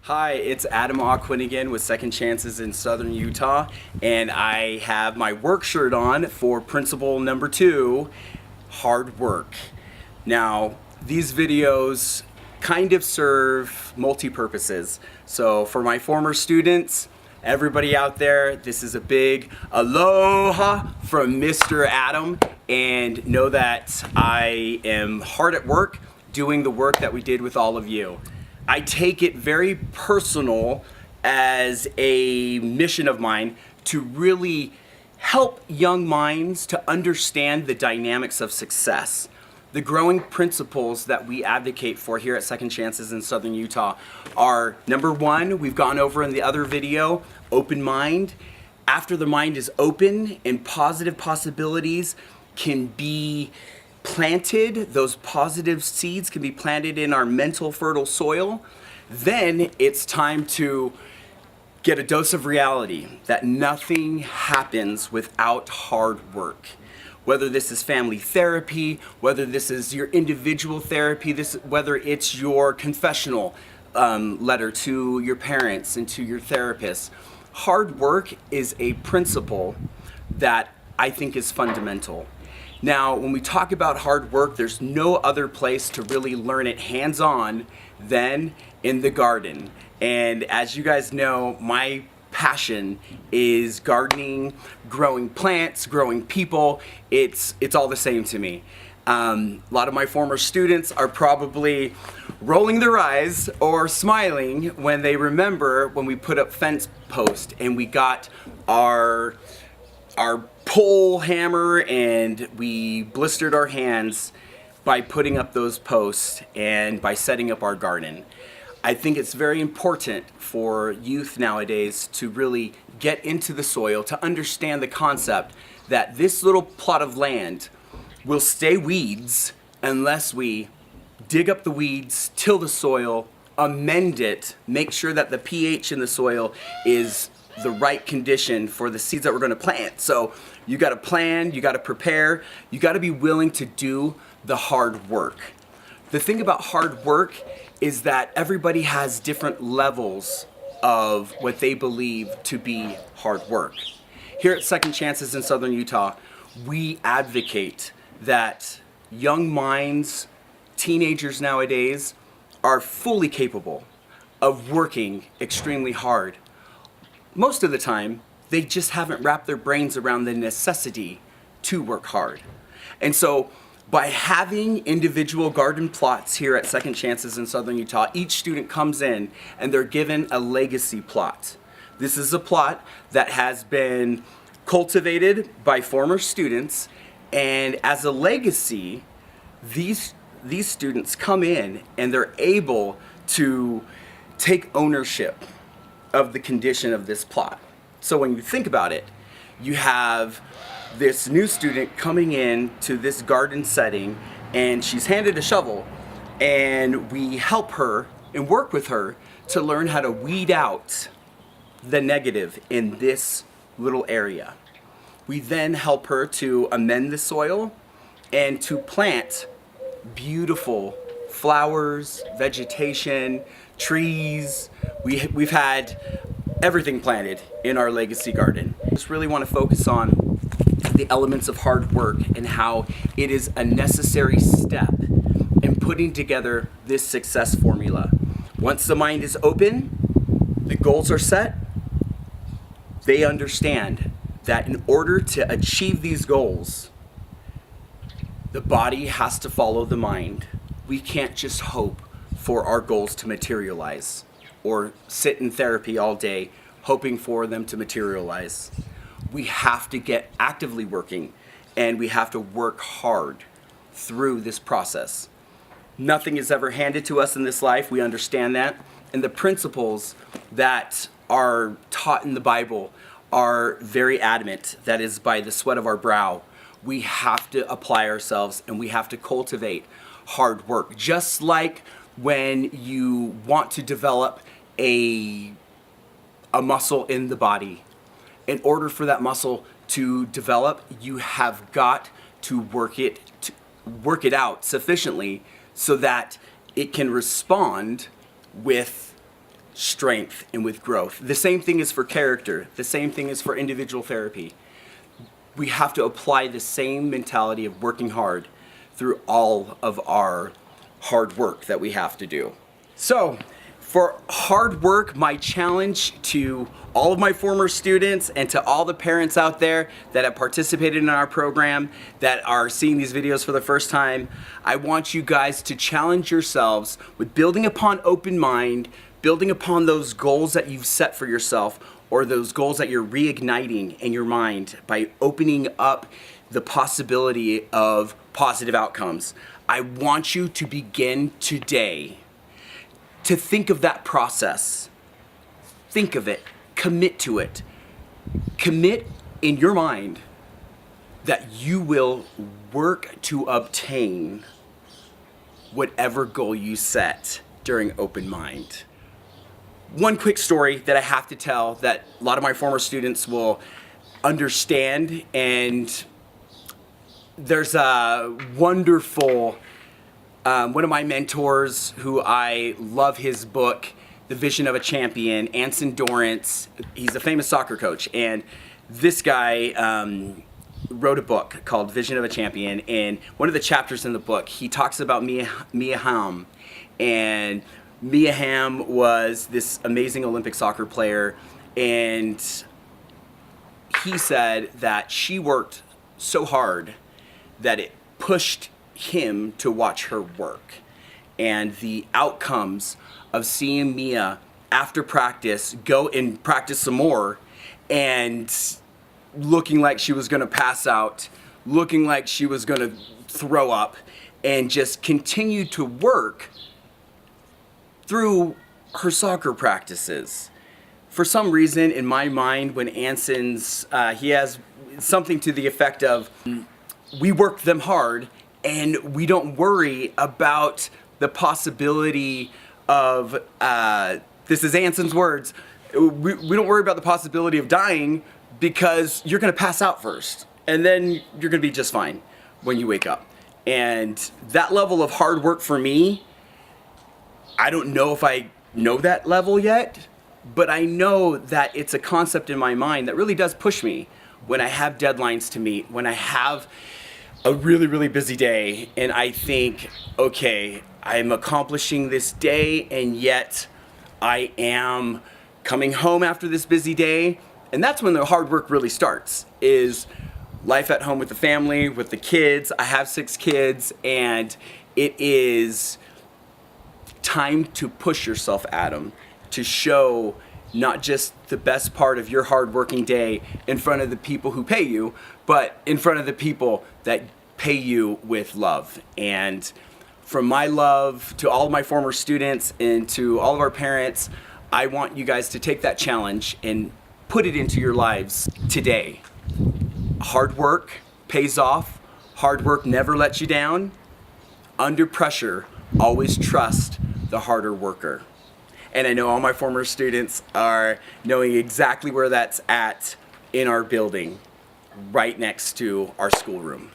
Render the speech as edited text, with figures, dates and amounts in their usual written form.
Hi, it's Adam Quin again with Second Chances in Southern Utah, and I have my work shirt on for principle number 2, hard work. Now, these videos kind of serve multi-purposes. So for my former students, everybody out there, this is a big aloha from Mr. Adam, and know that I am hard at work doing the work that we did with all of you. I take it very personal as a mission of mine to really help young minds to understand the dynamics of success. The growing principles that we advocate for here at Second Chances in Southern Utah are, number 1, we've gone over in the other video, open mind. After the mind is open and positive possibilities can be planted, those positive seeds can be planted in our mental fertile soil, then it's time to get a dose of reality that nothing happens without hard work. Whether this is family therapy, whether this is your individual therapy, whether it's your confessional letter to your parents and to your therapist, hard work is a principle that I think is fundamental. Now, when we talk about hard work, there's no other place to really learn it hands-on than in the garden. And as you guys know, my passion is gardening, growing plants, growing people. It's all the same to me. A lot of my former students are probably rolling their eyes or smiling when they remember when we put up fence posts and we got our pole hammer and we blistered our hands by putting up those posts and by setting up our garden. I think it's very important for youth nowadays to really get into the soil, to understand the concept that this little plot of land will stay weeds unless we dig up the weeds, till the soil, amend it, make sure that the pH in the soil is the right condition for the seeds that we're going to plant. So you got to plan, you got to prepare, you got to be willing to do the hard work. The thing about hard work is that everybody has different levels of what they believe to be hard work. Here at Second Chances in Southern Utah, we advocate that young minds, teenagers nowadays, are fully capable of working extremely hard. Most of the time, they just haven't wrapped their brains around the necessity to work hard. And so, by having individual garden plots here at Second Chances in Southern Utah, each student comes in and they're given a legacy plot. This is a plot that has been cultivated by former students, and as a legacy, these students come in and they're able to take ownership of the condition of this plot. So when you think about it, you have this new student coming in to this garden setting and she's handed a shovel, and we help her and work with her to learn how to weed out the negative in this little area. We then help her to amend the soil and to plant beautiful flowers, vegetation, trees. We've had everything planted in our legacy garden. I just really want to focus on the elements of hard work and how it is a necessary step in putting together this success formula. Once the mind is open, the goals are set, they understand that in order to achieve these goals, the body has to follow the mind. We can't just hope for our goals to materialize or sit in therapy all day hoping for them to materialize. We have to get actively working, and we have to work hard through this process. Nothing is ever handed to us in this life, we understand that, and the principles that are taught in the Bible are very adamant. That is, by the sweat of our brow, we have to apply ourselves and we have to cultivate hard work. Just like when you want to develop a muscle in the body, in order for that muscle to develop, you have got to work it out sufficiently so that it can respond with strength and with growth. The same thing is for character. The same thing is for individual therapy. We have to apply the same mentality of working hard through all of our hard work that we have to do. So, for hard work, my challenge to all of my former students and to all the parents out there that have participated in our program, that are seeing these videos for the first time, I want you guys to challenge yourselves with building upon open mind, building upon those goals that you've set for yourself, or those goals that you're reigniting in your mind by opening up the possibility of positive outcomes. I want you to begin today to think of that process. Think of it. Commit to it. Commit in your mind that you will work to obtain whatever goal you set during open mind. One quick story that I have to tell that a lot of my former students will understand, and there's a wonderful one of my mentors who I love his book, The Vision of a Champion, Anson Dorrance. He's a famous soccer coach, and this guy wrote a book called Vision of a Champion, and one of the chapters in the book, he talks about Mia Hamm, and Mia Hamm was this amazing Olympic soccer player, and he said that she worked so hard that it pushed him to watch her work. And the outcomes of seeing Mia after practice go and practice some more and looking like she was gonna pass out, looking like she was gonna throw up, and just continue to work through her soccer practices. For some reason in my mind, when Anson's, he has something to the effect of, we work them hard and we don't worry about the possibility of, this is Anson's words, we don't worry about the possibility of dying because you're gonna pass out first and then you're gonna be just fine when you wake up. And that level of hard work for me, I don't know if I know that level yet, but I know that it's a concept in my mind that really does push me when I have deadlines to meet, when I have a really, really busy day and I think, okay, I'm accomplishing this day and yet I am coming home after this busy day. And that's when the hard work really starts, is life at home with the family, with the kids. I have 6 kids, and it is time to push yourself, Adam, to show not just the best part of your hard-working day in front of the people who pay you, but in front of the people that pay you with love. And from my love to all of my former students and to all of our parents, I want you guys to take that challenge and put it into your lives today. Hard work pays off. Hard work never lets you down. Under pressure, always trust the harder worker. And I know all my former students are knowing exactly where that's at in our building, right next to our schoolroom.